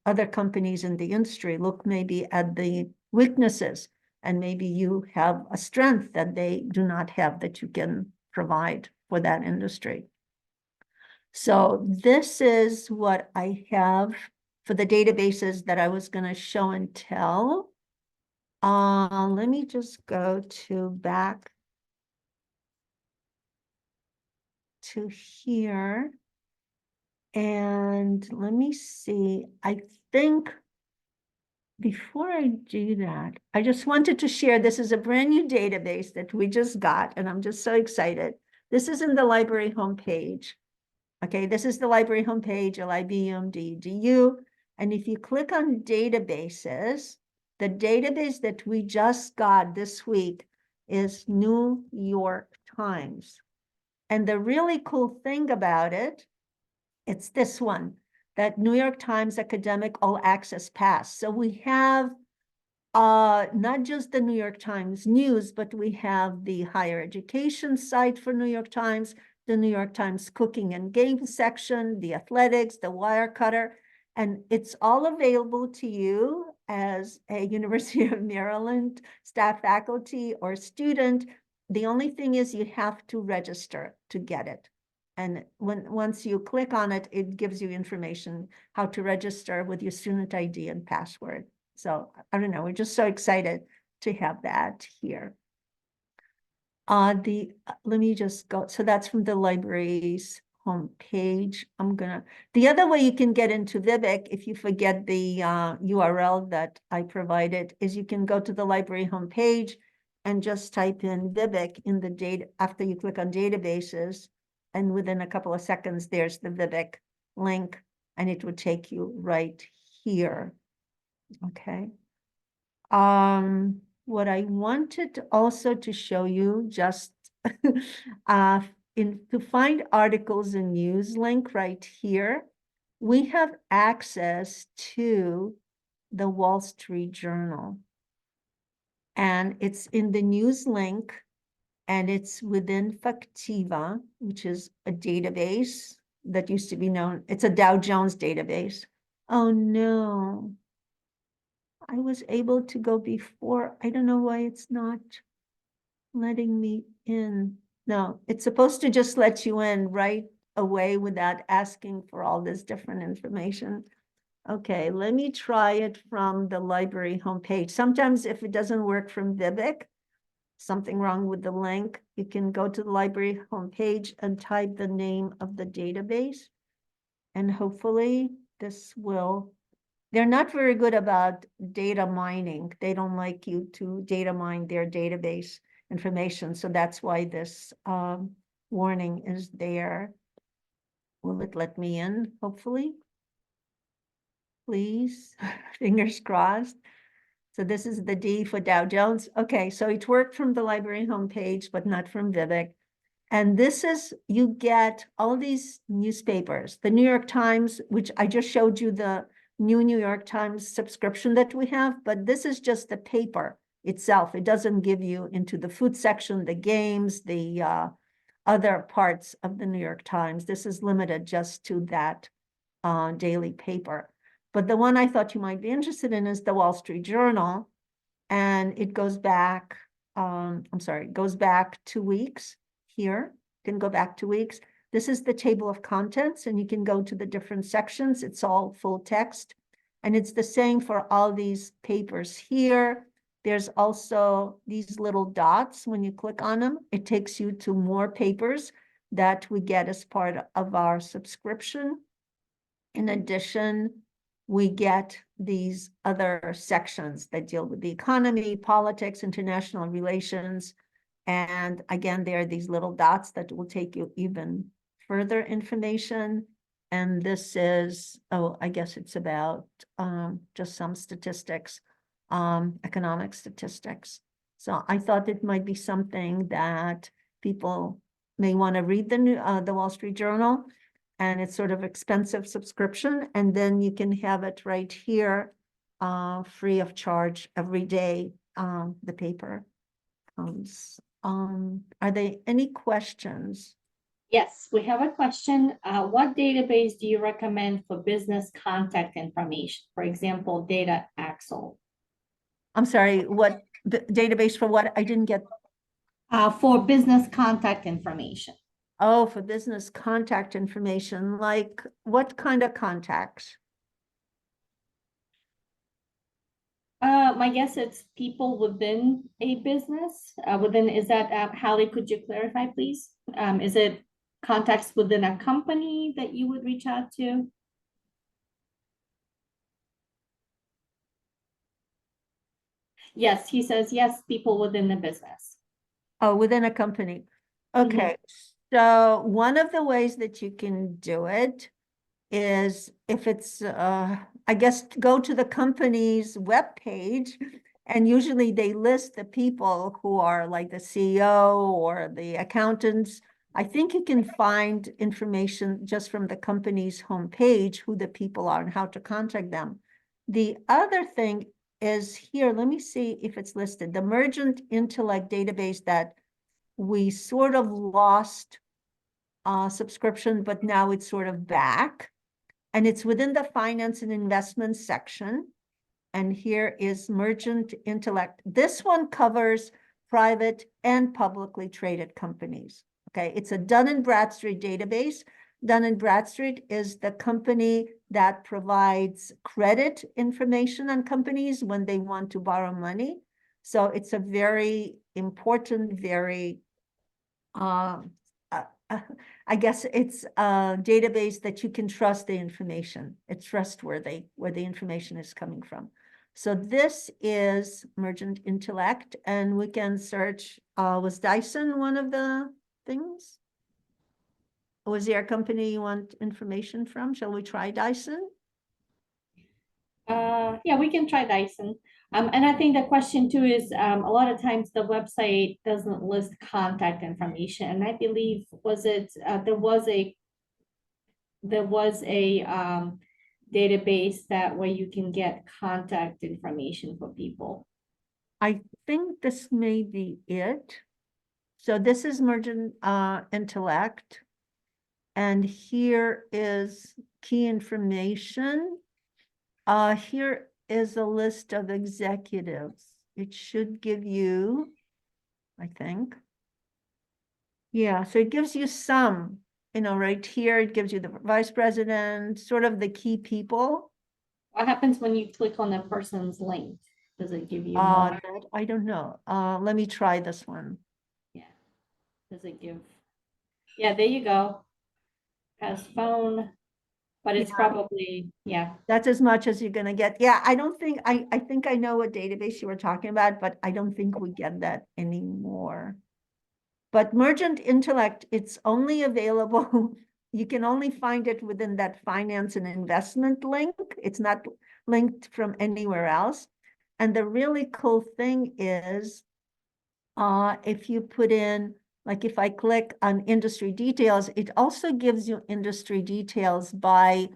other companies in the industry. Look maybe at the weaknesses, and maybe you have a strength that they do not have that you can provide for that industry. So this is what I have for the databases that I was going to show and tell. Let me just go back to here. And let me see, I think before I do that, I just wanted to share, this is a brand new database that we just got, and I'm just so excited. This is in the library homepage. Okay, this is the library homepage, LIBUMD.edu. And if you click on databases, the database that we just got this week is New York Times. And the really cool thing about it, it's this one, that New York Times Academic All Access Pass. So we have not just the New York Times news, but we have the higher education site for New York Times, the New York Times cooking and games section, the athletics, the Wirecutter, and it's all available to you as a University of Maryland staff, faculty, or student. The only thing is you have to register to get it. And once you click on it, it gives you information how to register with your student ID and password. So I don't know, we're just so excited to have that here. Let me just go. So that's from the library's homepage. The other way you can get into Vivek, if you forget the URL that I provided, is you can go to the library homepage and just type in Vivek in the data after you click on databases. And within a couple of seconds, there's the Vivek link, and it would take you right here. Okay. What I wanted also to show you, just to find articles and news link right here, we have access to the Wall Street Journal. And it's in the news link, and it's within Factiva, which is a database that used to be known. It's a Dow Jones database. Oh no. I was able to go before. I don't know why it's not letting me in. No, it's supposed to just let you in right away without asking for all this different information. Okay, let me try it from the library homepage. Sometimes if it doesn't work from Vivek, something wrong with the link, you can go to the library homepage and type the name of the database. And hopefully this will. They're not very good about data mining. They don't like you to data mine their database information. So that's why this warning is there. Will it let me in, hopefully? Please, fingers crossed. So this is the D for Dow Jones. Okay, so it worked from the library homepage, but not from Vivek. And this is, you get all these newspapers, the New York Times, which I just showed you the new New York Times subscription that we have, but this is just the paper itself. It doesn't give you into the food section, the games, the other parts of the New York Times. This is limited just to that daily paper. But the one I thought you might be interested in is the Wall Street Journal. And it goes back, it goes back 2 weeks here. You can go back 2 weeks. This is the table of contents, and you can go to the different sections. It's all full text. And it's the same for all these papers here. There's also these little dots. When you click on them, it takes you to more papers that we get as part of our subscription. In addition, we get these other sections that deal with the economy, politics, international relations. And again, there are these little dots that will take you even further information. And this is, oh, I guess it's about just some statistics, economic statistics. So I thought it might be something that people may want to read the Wall Street Journal. And it's sort of expensive subscription. And then you can have it right here, free of charge every day, the paper comes. Are there any questions? Yes, we have a question. What database do you recommend for business contact information? For example, Data Axle. I'm sorry, what the database for what? I didn't get. For business contact information. Oh, for business contact information, like what kind of contacts? My guess it's people within a business. Is that Hallie? Could you clarify, please? Is it contacts within a company that you would reach out to? Yes, he says yes, people within the business. Oh, within a company. Okay, so one of the ways that you can do it is if it's, I guess, go to the company's webpage, and usually they list the people who are like the CEO or the accountants. I think you can find information just from the company's homepage, who the people are and how to contact them. The other thing is here, let me see if it's listed, the Mergent Intellect database that we sort of lost subscription, but now it's sort of back. And it's within the finance and investment section. And here is Mergent Intellect. This one covers private and publicly traded companies. Okay, it's a Dun & Bradstreet database. Dun & Bradstreet is the company that provides credit information on companies when they want to borrow money. So it's a very important, very I guess it's a database that you can trust the information. It's trustworthy where the information is coming from. So this is Mergent Intellect, and we can search, was Dyson one of the things? Was there a company you want information from? Shall we try Dyson? Yeah, we can try Dyson. And I think the question too is a lot of times the website doesn't list contact information. And I believe there was a database that where you can get contact information for people. I think this may be it. So this is Mergent Intellect. And here is key information. Here is a list of executives. It should give you, I think. Yeah, so it gives you some, right here, it gives you the vice president, sort of the key people. What happens when you click on a person's link? Does it give you more? That I don't know. Let me try this one. Yeah. Does it give? Yeah, there you go. Has phone, but it's probably, yeah. That's as much as you're gonna get. Yeah, I don't think, I think I know what database you were talking about, but I don't think we get that anymore. But Mergent Intellect, it's only available, you can only find it within that finance and investment link. It's not linked from anywhere else. And the really cool thing is, if you put in, like if I click on industry details, it also gives you industry details by,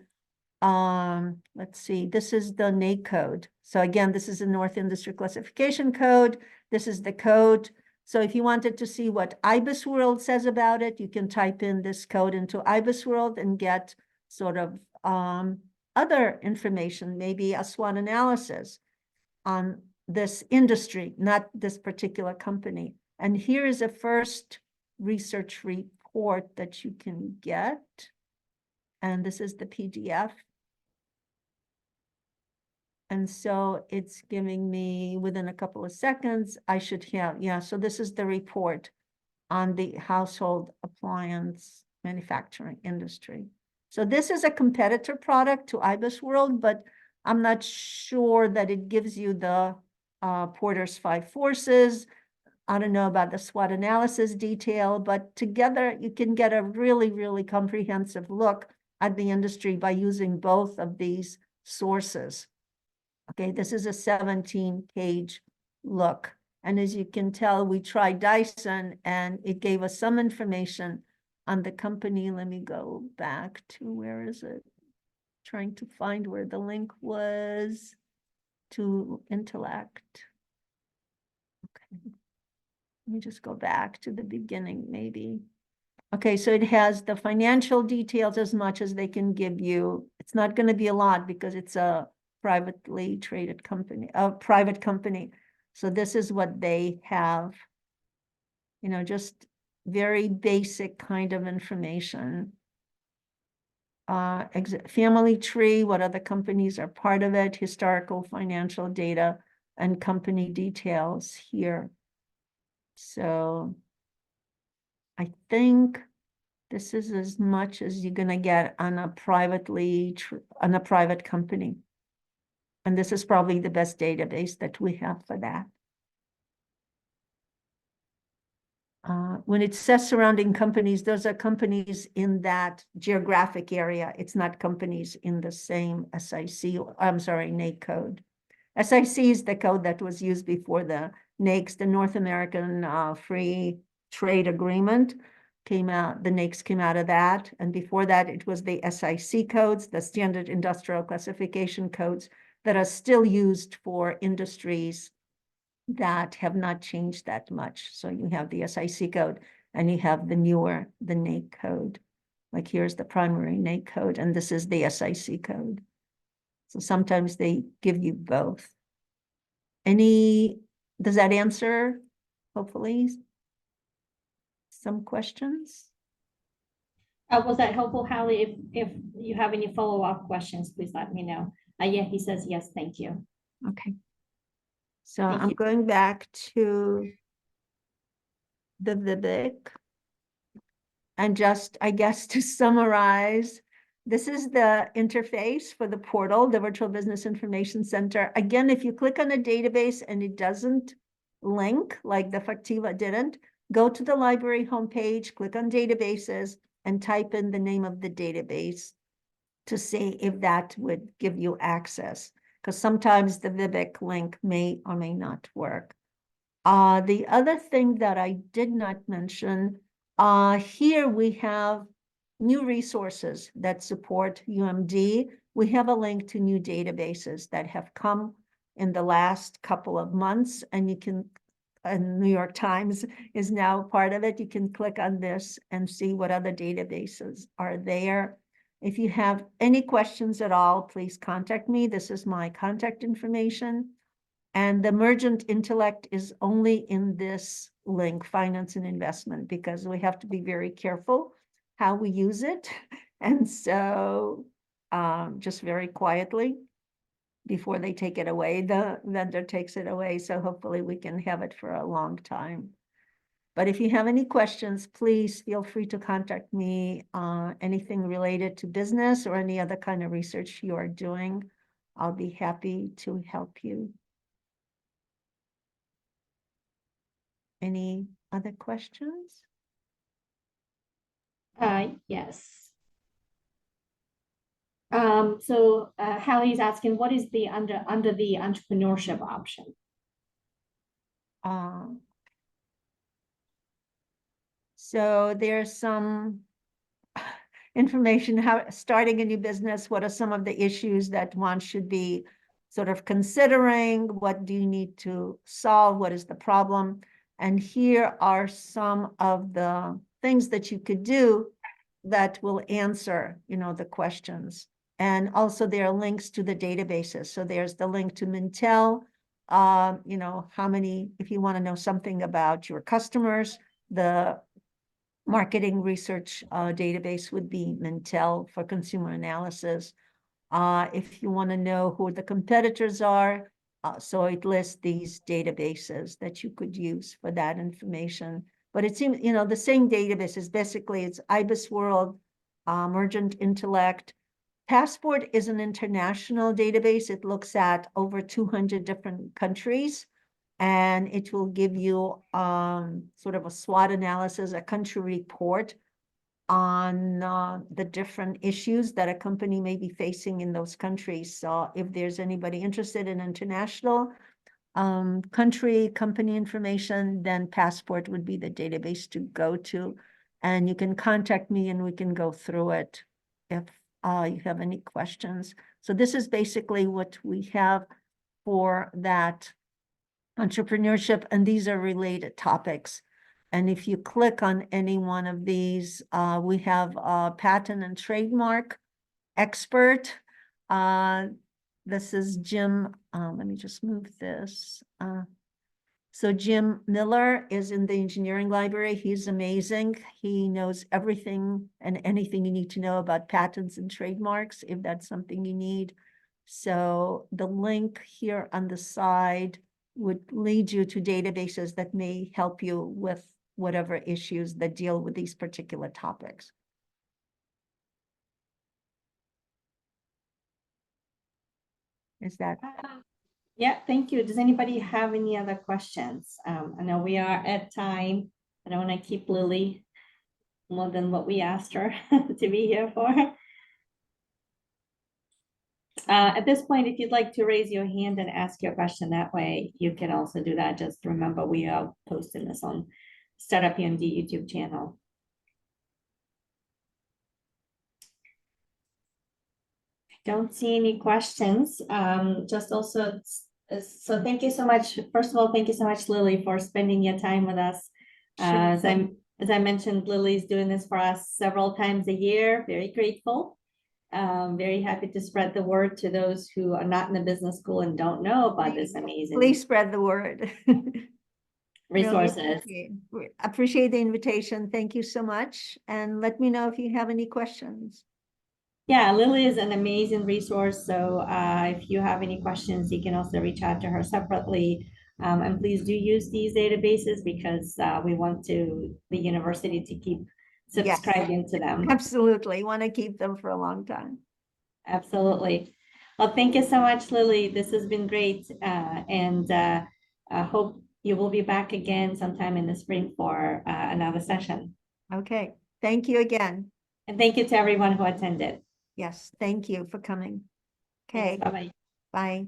let's see, this is the NAIC code. So again, this is the North Industry Classification Code. This is the code. So if you wanted to see what IBIS World says about it, you can type in this code into IBIS World and get sort of other information, maybe a SWOT analysis on this industry, not this particular company. And here is a first research report that you can get. And this is the PDF. And so it's giving me within a couple of seconds, I should have, yeah, so this is the report on the household appliance manufacturing industry. So this is a competitor product to IBIS World, but I'm not sure that it gives you the Porter's 5 forces. I don't know about the SWOT analysis detail, but together you can get a really, really comprehensive look at the industry by using both of these sources. Okay, this is a 17-page look. And as you can tell, we tried Dyson and it gave us some information on the company. Let me go back to, where is it? Trying to find where the link was to Intellect. Okay, let me just go back to the beginning maybe. Okay, so it has the financial details as much as they can give you. It's not going to be a lot because it's a privately traded company, a private company. So this is what they have, you know, just very basic kind of information. Family tree, what other companies are part of it, historical financial data, and company details here. So I think this is as much as you're gonna get on a private company. And this is probably the best database that we have for that. When it says surrounding companies, those are companies in that geographic area. It's not companies in the same SIC, I'm sorry, NAIC code. SIC is the code that was used before the NAICS, the North American Free Trade Agreement came out, the NAICS came out of that. And before that, it was the SIC codes, the Standard Industrial Classification codes that are still used for industries that have not changed that much. So you have the SIC code and you have the newer, the NAIC code. Like here's the primary NAIC code and this is the SIC code. So sometimes they give you both. Does that answer, hopefully, some questions? Was that helpful, Hallie? If you have any follow-up questions, please let me know. Yeah, he says yes, thank you. Okay. So Thank I'm you. going back to the VBIC. And just, I guess, to summarize, this is the interface for the portal, the Virtual Business Information Center. Again, if you click on a database and it doesn't link, like the Factiva didn't, go to the library homepage, click on databases, and type in the name of the database to see if that would give you access. Because sometimes the VBIC link may or may not work. The other thing that I did not mention, here we have new resources that support UMD. We have a link to new databases that have come in the last couple of months, and you can, New York Times is now part of it. You can click on this and see what other databases are there. If you have any questions at all, please contact me. This is my contact information. And the emergent intellect is only in this link, finance and investment, because we have to be very careful how we use it. And so just very quietly before they take it away, the vendor takes it away. So hopefully we can have it for a long time. But if you have any questions, please feel free to contact me. Anything related to business or any other kind of research you are doing, I'll be happy to help you. Any other questions? Yes. So Hallie's asking, what is the under the entrepreneurship option? So there's some information how starting a new business, what are some of the issues that one should be sort of considering, what do you need to solve, what is the problem? And here are some of the things that you could do that will answer, you know, the questions. And also there are links to the databases. So there's the link to Mintel, you know, how many, if you want to know something about your customers, the marketing research database would be Mintel for consumer analysis. If you want to know who the competitors are, so it lists these databases that you could use for that information. But it seems, you know, the same database is basically, it's IBIS World, Emergent Intellect. Passport is an international database. It looks at over 200 different countries, and it will give you sort of a SWOT analysis, a country report on the different issues that a company may be facing in those countries. So if there's anybody interested in international company information, then Passport would be the database to go to. And you can contact me and we can go through it if you have any questions. So this is basically what we have for that entrepreneurship, and these are related topics. And if you click on any one of these, we have a patent and trademark expert. This is Jim. Let me just move this. So Jim Miller is in the engineering library. He's amazing. He knows everything and anything you need to know about patents and trademarks, if that's something you need. So the link here on the side would lead you to databases that may help you with whatever issues that deal with these particular topics. Is that? Yeah, thank you. Does anybody have any other questions? I know we are at time. I don't want to keep Lily more than what we asked her to be here for. At this point, if you'd like to raise your hand and ask your question that way, you can also do that. Just remember, we are posting this on Startup UMD YouTube channel. Don't see any questions. Just also, so thank you so much. First of all, thank you so much, Lily, for spending your time with us. As I mentioned, Lily's doing this for us several times a year. Very grateful. Very happy to spread the word to those who are not in the business school and don't know about this amazing. Please spread the word. Resources. Really appreciate the invitation. Thank you so much. And let me know if you have any questions. Yeah, Lily is an amazing resource. So if you have any questions, you can also reach out to her separately. And please do use these databases because we want the university to keep subscribing to them. Absolutely. Want to keep them for a long time. Absolutely. Well, thank you so much, Lily. This has been great. And I hope you will be back again sometime in the spring for another session. Okay. Thank you again. And thank you to everyone who attended. Yes. Thank you for coming. Okay. Bye-bye. Bye.